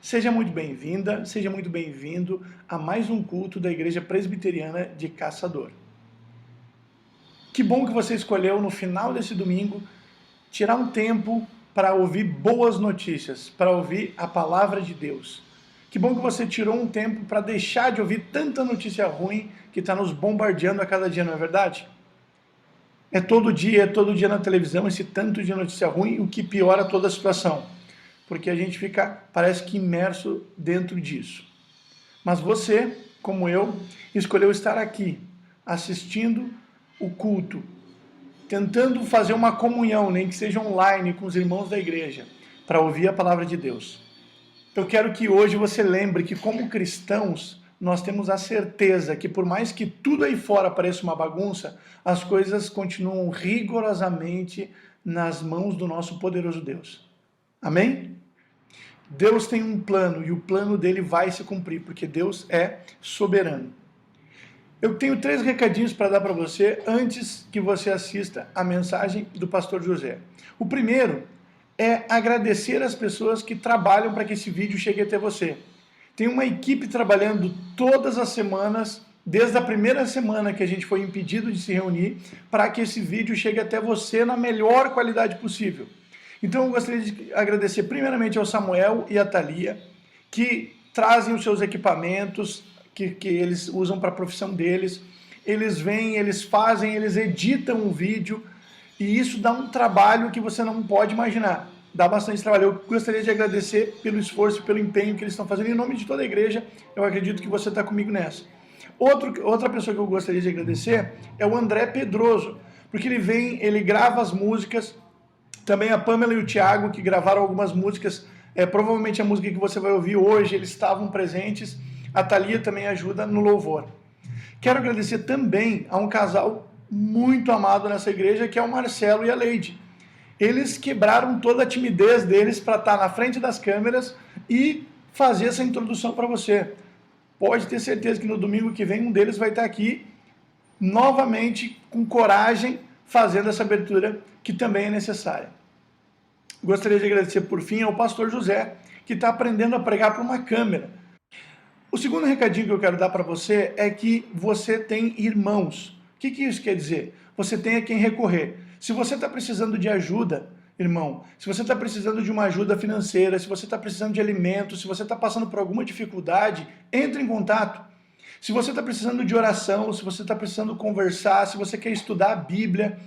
Seja muito bem-vinda, seja muito bem-vindo a mais um culto da Igreja Presbiteriana de Caçador. Que bom que você escolheu, no final desse domingo, tirar um tempo para ouvir boas notícias, para ouvir a palavra de Deus. Que bom que você tirou um tempo para deixar de ouvir tanta notícia ruim que está nos bombardeando a cada dia, não é verdade? É todo dia na televisão esse tanto de notícia ruim, o que piora toda a situação. Porque a gente fica, parece que imerso dentro disso. Mas você, como eu, escolheu estar aqui, assistindo o culto, tentando fazer uma comunhão, nem que seja online, com os irmãos da igreja, para ouvir a palavra de Deus. Eu quero que hoje você lembre que, como cristãos, nós temos a certeza que, por mais que tudo aí fora pareça uma bagunça, as coisas continuam rigorosamente nas mãos do nosso poderoso Deus. Amém? Deus tem um plano e o plano dele vai se cumprir, porque Deus é soberano. Eu tenho 3 recadinhos para dar para você antes que você assista a mensagem do pastor José. O primeiro é agradecer as pessoas que trabalham para que esse vídeo chegue até você. Tem uma equipe trabalhando todas as semanas, desde a primeira semana que a gente foi impedido de se reunir, para que esse vídeo chegue até você na melhor qualidade possível. Então eu gostaria de agradecer primeiramente ao Samuel e à Thalia, que trazem os seus equipamentos, que eles usam para a profissão deles. Eles vêm, eles fazem, eles editam o vídeo, e isso dá um trabalho que você não pode imaginar. Dá bastante trabalho. Eu gostaria de agradecer pelo esforço, pelo empenho que eles estão fazendo. Em nome de toda a igreja, eu acredito que você está comigo nessa. Outra pessoa que eu gostaria de agradecer é o André Pedroso, porque ele vem, ele grava as músicas. Também a Pamela e o Thiago, que gravaram algumas músicas, provavelmente a música que você vai ouvir hoje, eles estavam presentes. A Thalia também ajuda no louvor. Quero agradecer também a um casal muito amado nessa igreja, que é o Marcelo e a Leide. Eles quebraram toda a timidez deles para estar na frente das câmeras e fazer essa introdução para você. Pode ter certeza que no domingo que vem um deles vai estar aqui novamente com coragem, fazendo essa abertura que também é necessária. Gostaria de agradecer por fim ao pastor José, que está aprendendo a pregar para uma câmera. O segundo recadinho que eu quero dar para você é que você tem irmãos. O que isso quer dizer? Você tem a quem recorrer. Se você está precisando de ajuda, irmão, se você está precisando de uma ajuda financeira, se você está precisando de alimentos, se você está passando por alguma dificuldade, entre em contato. Se você está precisando de oração, se você está precisando conversar, se você quer estudar a Bíblia,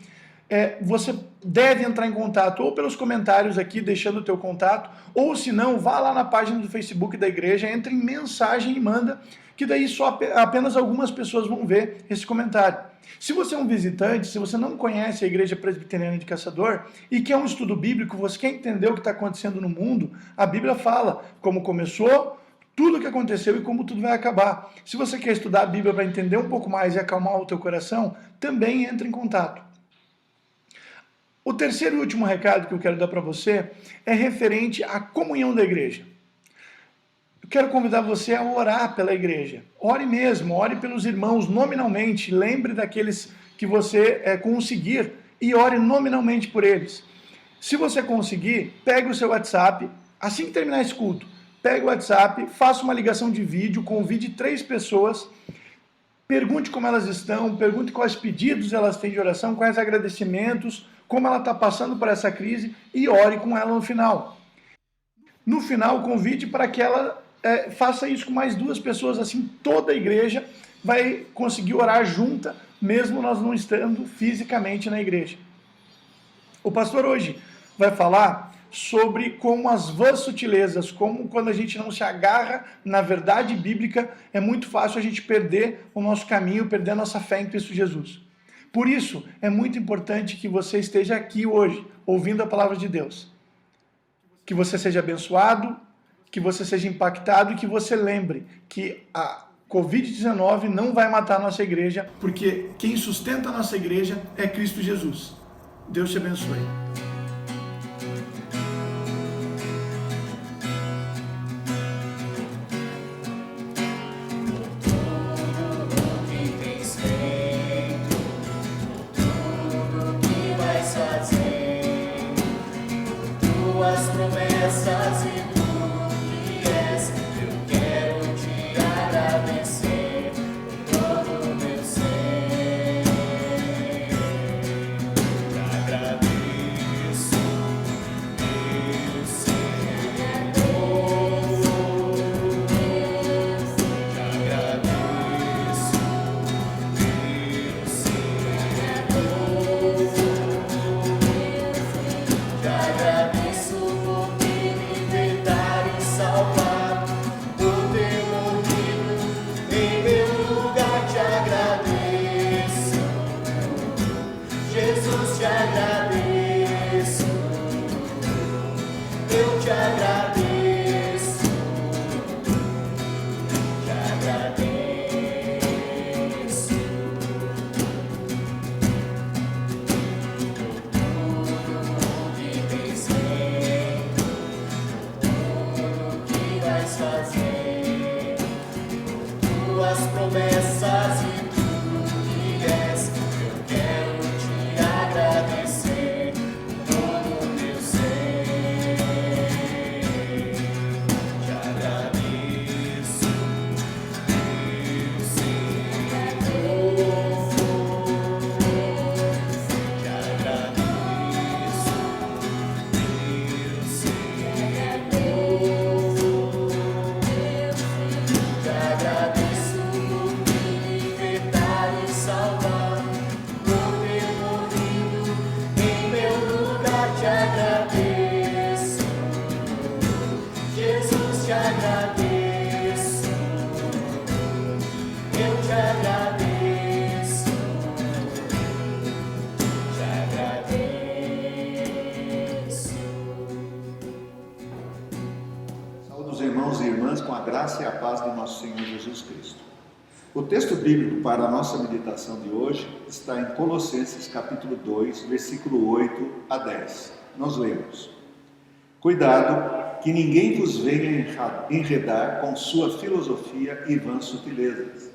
você deve entrar em contato ou pelos comentários aqui, deixando o teu contato, ou se não, vá lá na página do Facebook da igreja, entre em mensagem e manda, que daí só apenas algumas pessoas vão ver esse comentário. Se você é um visitante, se você não conhece a Igreja Presbiteriana de Caçador e quer um estudo bíblico, você quer entender o que está acontecendo no mundo, a Bíblia fala como começou, tudo o que aconteceu e como tudo vai acabar. Se você quer estudar a Bíblia para entender um pouco mais e acalmar o teu coração, também entre em contato. O terceiro e último recado que eu quero dar para você é referente à comunhão da igreja. Eu quero convidar você a orar pela igreja. Ore mesmo, ore pelos irmãos nominalmente. Lembre daqueles que você conseguir e ore nominalmente por eles. Se você conseguir, pegue o seu WhatsApp, assim que terminar esse culto, pegue o WhatsApp, faça uma ligação de vídeo, convide 3 pessoas, pergunte como elas estão, pergunte quais pedidos elas têm de oração, quais agradecimentos, como ela está passando por essa crise e ore com ela no final. No final, convide para que ela faça isso com mais 2 pessoas, assim toda a igreja vai conseguir orar junta, mesmo nós não estando fisicamente na igreja. O pastor hoje vai falar sobre como as vãs sutilezas, como quando a gente não se agarra na verdade bíblica, é muito fácil a gente perder o nosso caminho, perder a nossa fé em Cristo Jesus. Por isso, é muito importante que você esteja aqui hoje, ouvindo a palavra de Deus. Que você seja abençoado, que você seja impactado e que você lembre que a Covid-19 não vai matar a nossa igreja, porque quem sustenta a nossa igreja é Cristo Jesus. Deus te abençoe. Tuas promessas e tudo que é irmãos e irmãs, com a graça e a paz de nosso Senhor Jesus Cristo. O texto bíblico para a nossa meditação de hoje está em Colossenses capítulo 2, versículo 8 a 10. Nós lemos: Cuidado que ninguém vos venha enredar com sua filosofia e vãs sutilezas,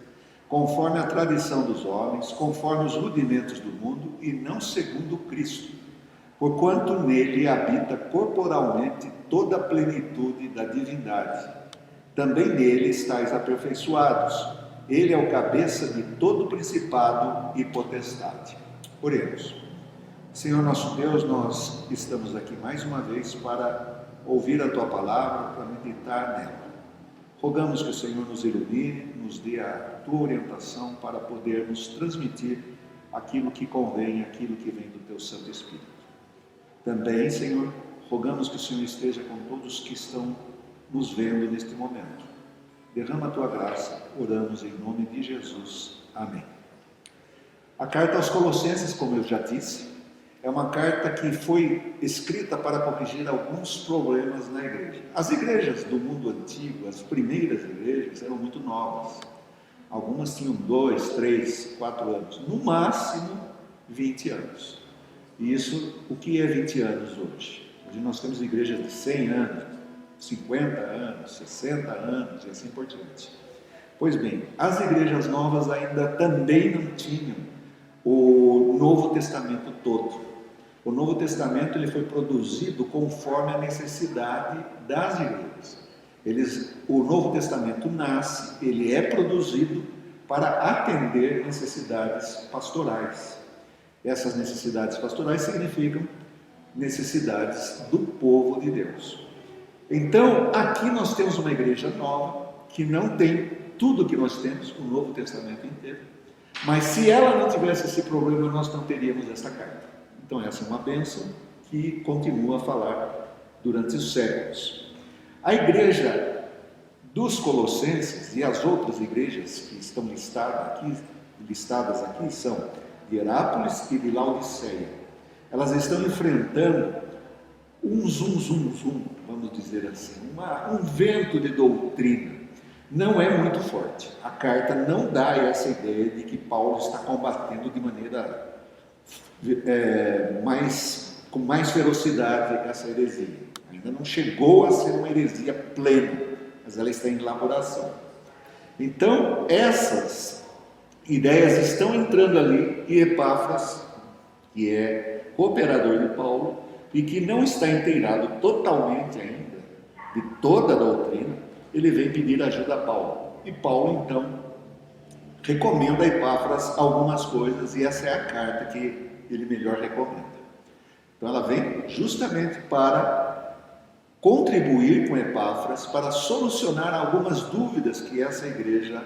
conforme a tradição dos homens, conforme os rudimentos do mundo e não segundo Cristo, porquanto nele habita corporalmente toda a plenitude da divindade. Também nele estáis aperfeiçoados. Ele é o cabeça de todo principado e potestade. Oremos. Senhor nosso Deus, nós estamos aqui mais uma vez para ouvir a Tua palavra, para meditar nela. Rogamos que o Senhor nos ilumine, nos dê a Tua orientação para podermos transmitir aquilo que convém, aquilo que vem do Teu Santo Espírito. Também, Senhor, rogamos que o Senhor esteja com todos que estão nos vendo neste momento. Derrama a Tua graça, oramos em nome de Jesus. Amém. A carta aos Colossenses, como eu já disse, é uma carta que foi escrita para corrigir alguns problemas na igreja. As igrejas do mundo antigo, as primeiras igrejas, eram muito novas. Algumas tinham 2, 3, 4 anos, no máximo 20 anos. E isso, o que é 20 anos hoje? Hoje nós temos igrejas de 100 anos, 50 anos, 60 anos e assim por diante. Pois bem, as igrejas novas ainda também não tinham o Novo Testamento todo. O Novo Testamento ele foi produzido conforme a necessidade das igrejas. O Novo Testamento nasce, ele é produzido para atender necessidades pastorais. Essas necessidades pastorais significam necessidades do povo de Deus. Então, aqui nós temos uma igreja nova, que não tem tudo que nós temos, o Novo Testamento inteiro. Mas se ela não tivesse esse problema, nós não teríamos esta carta. Então, essa é uma bênção que continua a falar durante os séculos. A igreja dos Colossenses e as outras igrejas que estão listadas aqui são de Herápolis e de Laodiceia. Elas estão enfrentando um zum, vamos dizer assim, um vento de doutrina. Não é muito forte. A carta não dá essa ideia de que Paulo está combatendo de maneira com mais ferocidade essa heresia. Ainda não chegou a ser uma heresia plena, mas ela está em elaboração. Então, essas ideias estão entrando ali e Epáfras, que é cooperador de Paulo e que não está inteirado totalmente ainda de toda a doutrina, ele vem pedir ajuda a Paulo. E Paulo, então, recomenda a Epáfras algumas coisas e essa é a carta que ele melhor recomenda. Então ela vem justamente para contribuir com Epáfras, para solucionar algumas dúvidas que essa igreja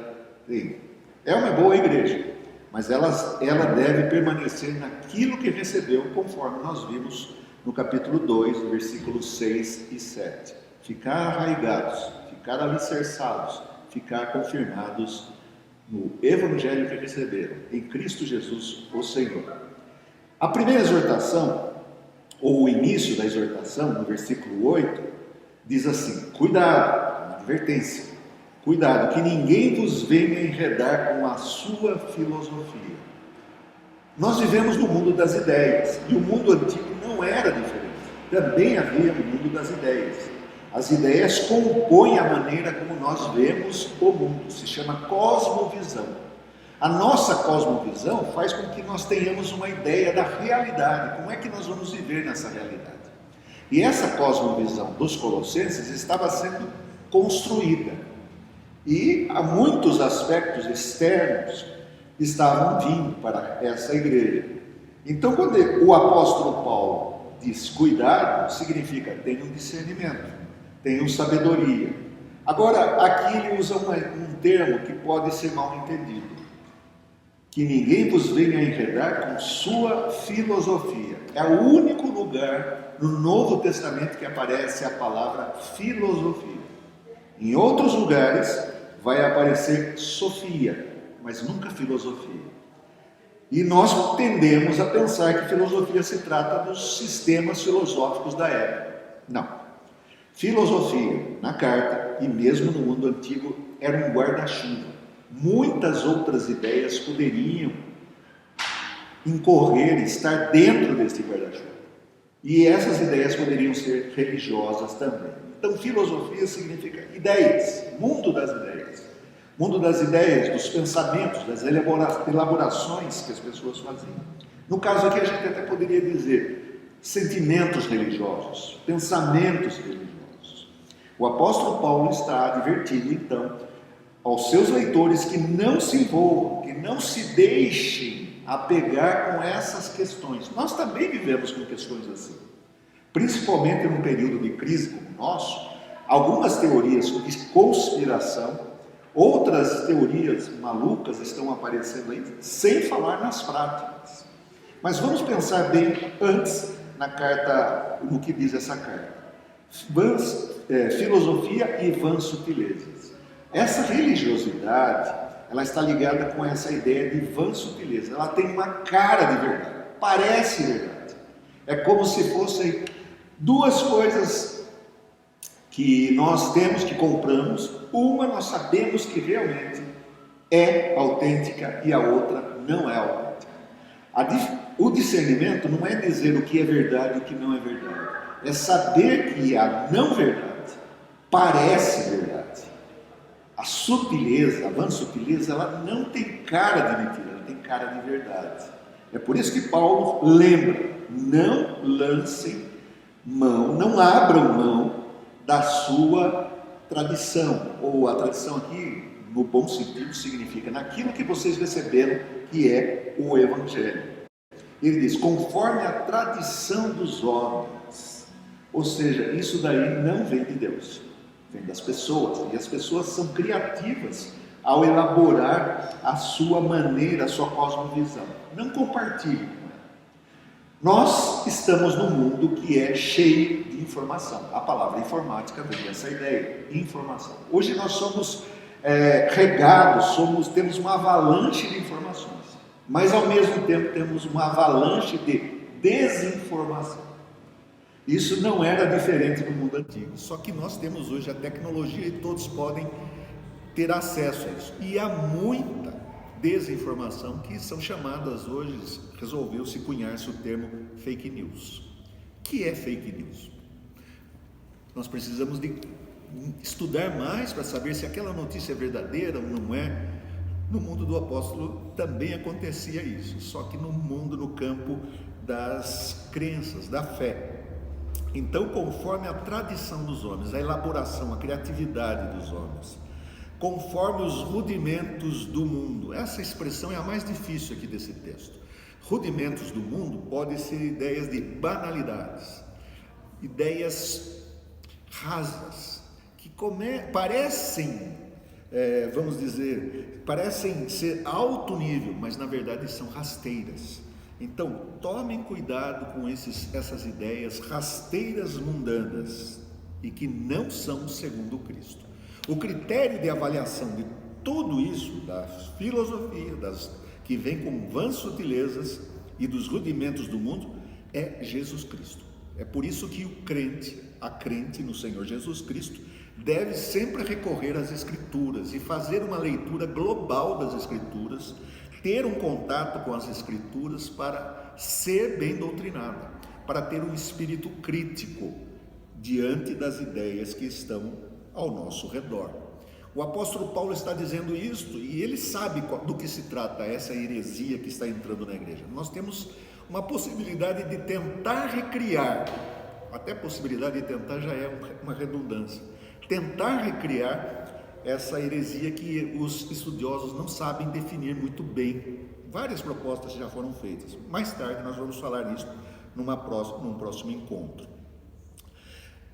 tem. É uma boa igreja, mas ela deve permanecer naquilo que recebeu, conforme nós vimos no capítulo 2, versículos 6 e 7. Ficar arraigados, ficar alicerçados, ficar confirmados no evangelho que receberam, em Cristo Jesus, o Senhor. A primeira exortação, ou o início da exortação, no versículo 8, diz assim: cuidado, uma advertência. Cuidado, que ninguém vos venha enredar com a sua filosofia. Nós vivemos no mundo das ideias, e o mundo antigo não era diferente. Também havia o mundo das ideias. As ideias compõem a maneira como nós vemos o mundo, se chama cosmovisão. A nossa cosmovisão faz com que nós tenhamos uma ideia da realidade, como é que nós vamos viver nessa realidade. E essa cosmovisão dos Colossenses estava sendo construída. E há muitos aspectos externos que estavam vindo para essa igreja. Então, quando o apóstolo Paulo diz cuidado, significa tenham discernimento, tenham sabedoria. Agora, aqui ele usa um termo que pode ser mal entendido. Que ninguém vos venha enredar com sua filosofia. É o único lugar no Novo Testamento que aparece a palavra filosofia. Em outros lugares vai aparecer sofia, mas nunca filosofia. E nós tendemos a pensar que filosofia se trata dos sistemas filosóficos da época. Não. Filosofia, na carta e mesmo no mundo antigo, era um guarda-chuva. Muitas outras ideias poderiam incorrer, estar dentro deste guarda-chuva. E essas ideias poderiam ser religiosas também. Então, filosofia significa ideias, mundo das ideias. Mundo das ideias, dos pensamentos, das elaborações que as pessoas faziam. No caso aqui, a gente até poderia dizer sentimentos religiosos, pensamentos religiosos. O apóstolo Paulo está advertindo, então, aos seus leitores que não se envolvam, que não se deixem apegar com essas questões. Nós também vivemos com questões assim. Principalmente num período de crise como o nosso, algumas teorias de conspiração, outras teorias malucas estão aparecendo aí, sem falar nas práticas. Mas vamos pensar bem antes na carta, no que diz essa carta. Filosofia e vãs sutilezas. Essa religiosidade, ela está ligada com essa ideia de vã sutileza. Ela tem uma cara de verdade, parece verdade. É como se fossem duas coisas que nós temos, que compramos. Uma nós sabemos que realmente é autêntica e a outra não é autêntica. O discernimento não é dizer o que é verdade e o que não é verdade. É saber que a não verdade parece verdade. A sutileza, a vã sutileza, ela não tem cara de mentira, ela tem cara de verdade. É por isso que Paulo lembra: não lancem mão, não abram mão da sua tradição, ou a tradição aqui, no bom sentido, significa naquilo que vocês receberam, que é o Evangelho. Ele diz, conforme a tradição dos homens, ou seja, isso daí não vem de Deus, vem das pessoas, e as pessoas são criativas ao elaborar a sua maneira, a sua cosmovisão. Não compartilhe com ela. Nós estamos num mundo que é cheio de informação. A palavra informática vem dessa ideia, informação. Hoje nós somos regados, temos uma avalanche de informações, mas ao mesmo tempo temos uma avalanche de desinformação. Isso não era diferente no mundo antigo, só que nós temos hoje a tecnologia e todos podem ter acesso a isso. E há muita desinformação que são chamadas hoje, resolveu-se cunhar-se o termo fake news. O que é fake news? Nós precisamos de estudar mais para saber se aquela notícia é verdadeira ou não é. No mundo do apóstolo também acontecia isso, só que no mundo, no campo das crenças, da fé. Então, conforme a tradição dos homens, a elaboração, a criatividade dos homens, conforme os rudimentos do mundo. Essa expressão é a mais difícil aqui desse texto. Rudimentos do mundo podem ser ideias de banalidades, ideias rasas, que parecem, vamos dizer, parecem ser alto nível, mas na verdade são rasteiras. Então, tomem cuidado com essas ideias rasteiras mundanas e que não são segundo Cristo. O critério de avaliação de tudo isso, da filosofia, que vem com vãs sutilezas e dos rudimentos do mundo, é Jesus Cristo. É por isso que a crente no Senhor Jesus Cristo, deve sempre recorrer às Escrituras e fazer uma leitura global das Escrituras, ter um contato com as Escrituras para ser bem doutrinada, para ter um espírito crítico diante das ideias que estão ao nosso redor. O apóstolo Paulo está dizendo isto e ele sabe do que se trata essa heresia que está entrando na igreja. Nós temos uma possibilidade de tentar recriar, até possibilidade de tentar já é uma redundância, tentar recriar essa heresia que os estudiosos não sabem definir muito bem. Várias propostas já foram feitas. Mais tarde nós vamos falar isso num próximo encontro.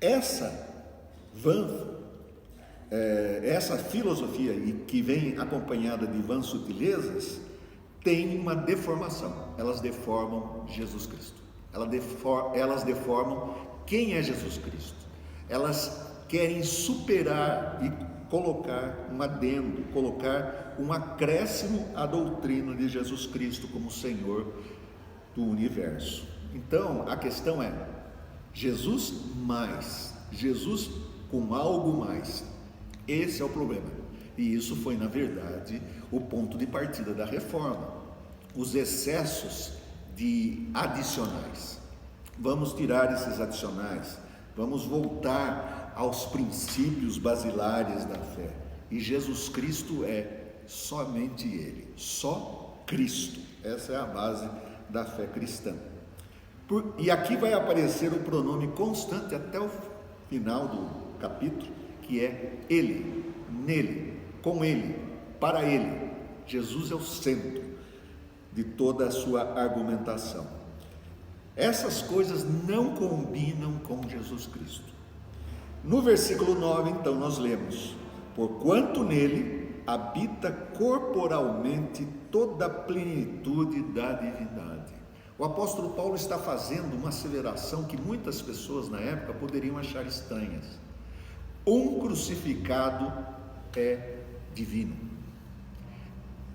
Essa filosofia que vem acompanhada de vãs sutilezas tem uma deformação. Elas deformam Jesus Cristo. Elas deformam quem é Jesus Cristo. Elas querem superar e colocar um adendo, colocar um acréscimo à doutrina de Jesus Cristo como Senhor do universo. Então, a questão é, Jesus mais Jesus com algo mais. Esse é o problema. E isso foi, na verdade, o ponto de partida da reforma. Os excessos de adicionais. Vamos tirar esses adicionais. Vamos voltar aos princípios basilares da fé. E Jesus Cristo é somente Ele. Só Cristo. Essa é a base da fé cristã. E aqui vai aparecer o pronome constante até o final do capítulo, que é Ele, nele, com Ele, para Ele. Jesus é o centro de toda a sua argumentação. Essas coisas não combinam com Jesus Cristo. No versículo 9, então, nós lemos: porquanto nele habita corporalmente toda a plenitude da divindade. O apóstolo Paulo está fazendo uma asseveração que muitas pessoas na época poderiam achar estranhas. Um crucificado é divino.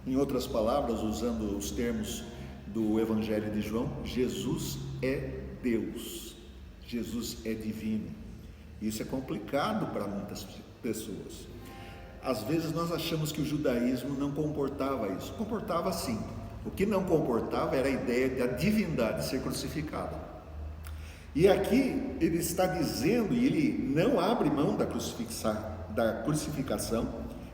Em outras palavras, usando os termos do Evangelho de João, Jesus é Deus, Jesus é divino. Isso é complicado para muitas pessoas. Às vezes nós achamos que o judaísmo não comportava isso. Comportava sim. O que não comportava era a ideia da divindade ser crucificada. E aqui ele está dizendo, e ele não abre mão da crucificação,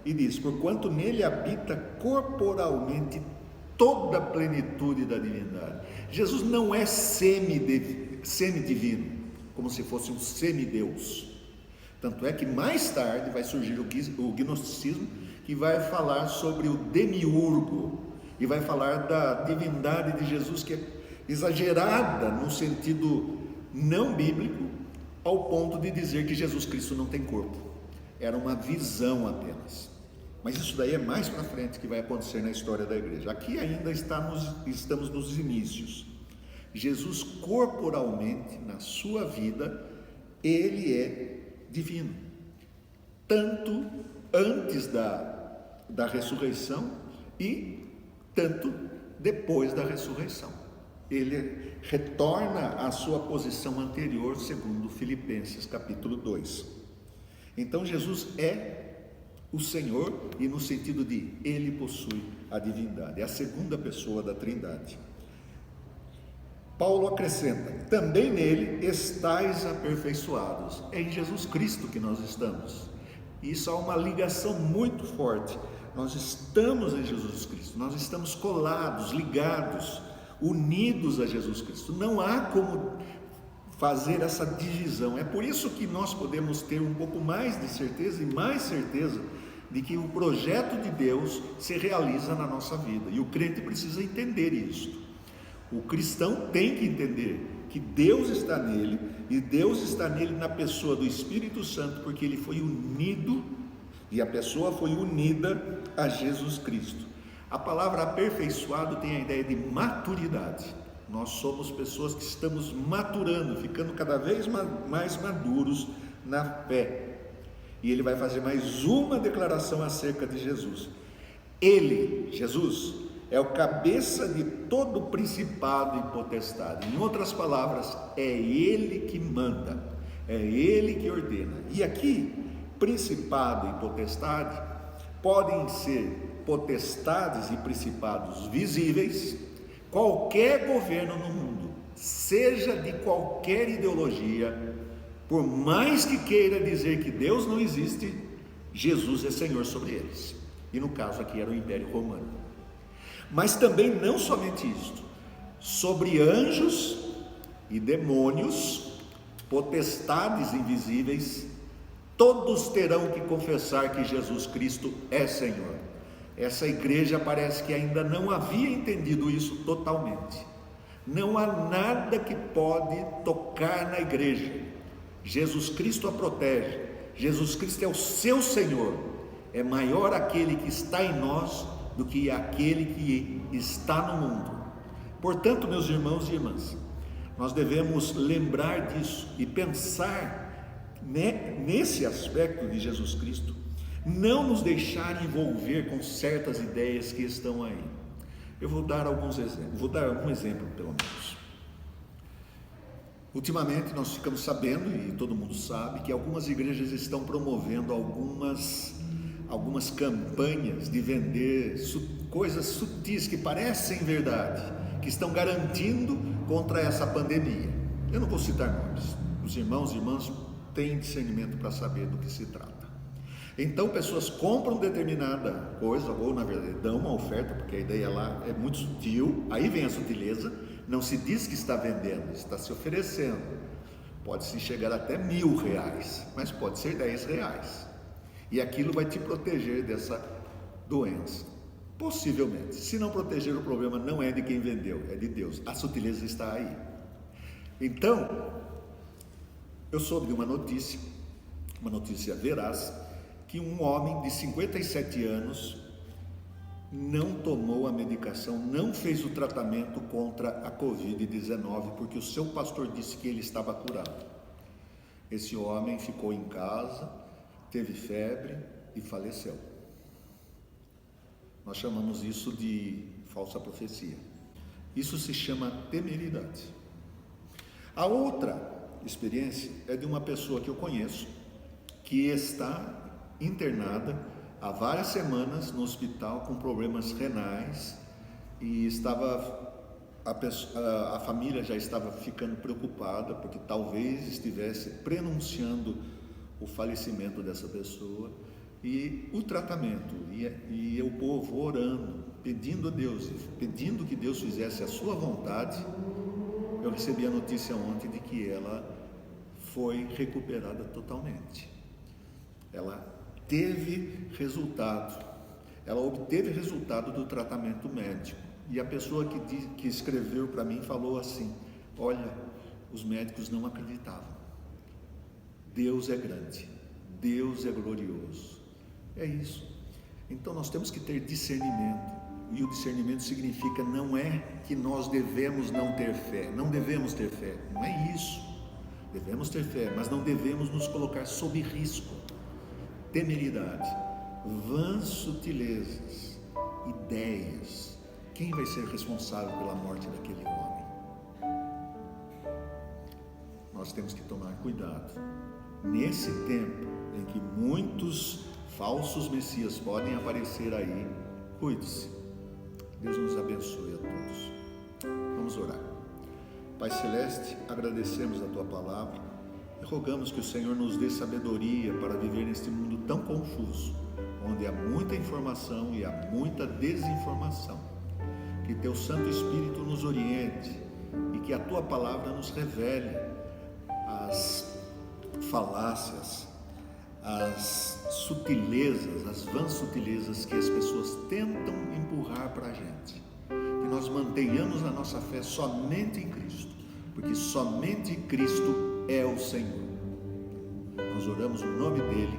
e diz: porquanto nele habita corporalmente toda a plenitude da divindade. Jesus não é semidivino, como se fosse um semideus. Tanto é que mais tarde vai surgir o gnosticismo, que vai falar sobre o demiurgo, e vai falar da divindade de Jesus, que é exagerada no sentido não bíblico, ao ponto de dizer que Jesus Cristo não tem corpo. Era uma visão apenas. Mas isso daí é mais para frente que vai acontecer na história da igreja. Aqui ainda estamos nos inícios. Jesus corporalmente, na sua vida, ele é divino. Tanto antes da ressurreição e tanto depois da ressurreição. Ele retorna à sua posição anterior, segundo Filipenses capítulo 2. Então Jesus é o Senhor, e no sentido de Ele possui a divindade, é a segunda pessoa da Trindade. Paulo acrescenta: também nele estáis aperfeiçoados. É em Jesus Cristo que nós estamos. Isso há uma ligação muito forte. Nós estamos em Jesus Cristo, nós estamos colados, ligados, unidos a Jesus Cristo. Não há como fazer essa divisão. É por isso que nós podemos ter um pouco mais de certeza e mais certeza de que o projeto de Deus se realiza na nossa vida, e o crente precisa entender isso. O cristão tem que entender que Deus está nele, e Deus está nele na pessoa do Espírito Santo, porque ele foi unido, e a pessoa foi unida a Jesus Cristo. A palavra aperfeiçoado tem a ideia de maturidade. Nós somos pessoas que estamos maturando, ficando cada vez mais maduros na fé. E ele vai fazer mais uma declaração acerca de Jesus. Ele, Jesus, é o cabeça de todo principado e potestade. Em outras palavras, é Ele que manda, é Ele que ordena. E aqui, principado e potestade podem ser potestades e principados visíveis. Qualquer governo no mundo, seja de qualquer ideologia, por mais que queira dizer que Deus não existe, Jesus é Senhor sobre eles. E no caso aqui era o Império Romano. Mas também não somente isto, sobre anjos e demônios, potestades invisíveis, todos terão que confessar que Jesus Cristo é Senhor. Essa igreja parece que ainda não havia entendido isso totalmente. Não há nada que pode tocar na igreja. Jesus Cristo a protege, Jesus Cristo é o seu Senhor. É maior aquele que está em nós do que aquele que está no mundo. Portanto, meus irmãos e irmãs, nós devemos lembrar disso e pensar nesse aspecto de Jesus Cristo, não nos deixar envolver com certas ideias que estão aí. Eu vou dar alguns exemplos, vou dar um exemplo pelo menos. Ultimamente nós ficamos sabendo, e todo mundo sabe, que algumas igrejas estão promovendo algumas campanhas de vender coisas sutis que parecem verdade, que estão garantindo contra essa pandemia. Eu não vou citar nomes, os irmãos e irmãs têm discernimento para saber do que se trata. Então pessoas compram determinada coisa, ou na verdade dão uma oferta, porque a ideia lá é muito sutil, aí vem a sutileza, não se diz que está vendendo, está se oferecendo. Pode-se chegar até R$1.000, mas pode ser R$10. E aquilo vai te proteger dessa doença. Possivelmente. Se não proteger, o problema não é de quem vendeu, é de Deus. A sutileza está aí. Então, eu soube de uma notícia veraz, que um homem de 57 anos não tomou a medicação, não fez o tratamento contra a Covid-19, porque o seu pastor disse que ele estava curado. Esse homem ficou em casa, teve febre e faleceu. Nós chamamos isso de falsa profecia. Isso se chama temeridade. A outra experiência é de uma pessoa que eu conheço, que está internada há várias semanas no hospital com problemas renais, e a família já estava ficando preocupada, porque talvez estivesse prenunciando o falecimento dessa pessoa, e o tratamento, e o povo orando, pedindo a Deus, pedindo que Deus fizesse a sua vontade. Eu recebi a notícia ontem de que ela foi recuperada totalmente. Ela obteve resultado do tratamento médico, e a pessoa que escreveu para mim falou assim: olha, os médicos não acreditavam. Deus é grande, Deus é glorioso. É isso. Então nós temos que ter discernimento, e o discernimento significa, não é que nós devemos não ter fé, não devemos ter fé, não é isso. Devemos ter fé, mas não devemos nos colocar sob risco. Temeridade, vãs sutilezas, ideias. Quem vai ser responsável pela morte daquele homem? Nós temos que tomar cuidado. Nesse tempo em que muitos falsos messias podem aparecer aí, cuide-se. Deus nos abençoe a todos. Vamos orar. Pai Celeste, agradecemos a Tua palavra e rogamos que o Senhor nos dê sabedoria para viver neste mundo tão confuso, onde há muita informação e há muita desinformação. Que Teu Santo Espírito nos oriente e que a Tua palavra nos revele as falácias, as sutilezas, as vãs sutilezas que as pessoas tentam empurrar para a gente. Que nós mantenhamos a nossa fé somente em Cristo, porque somente Cristo é o Senhor. Nós oramos no nome dEle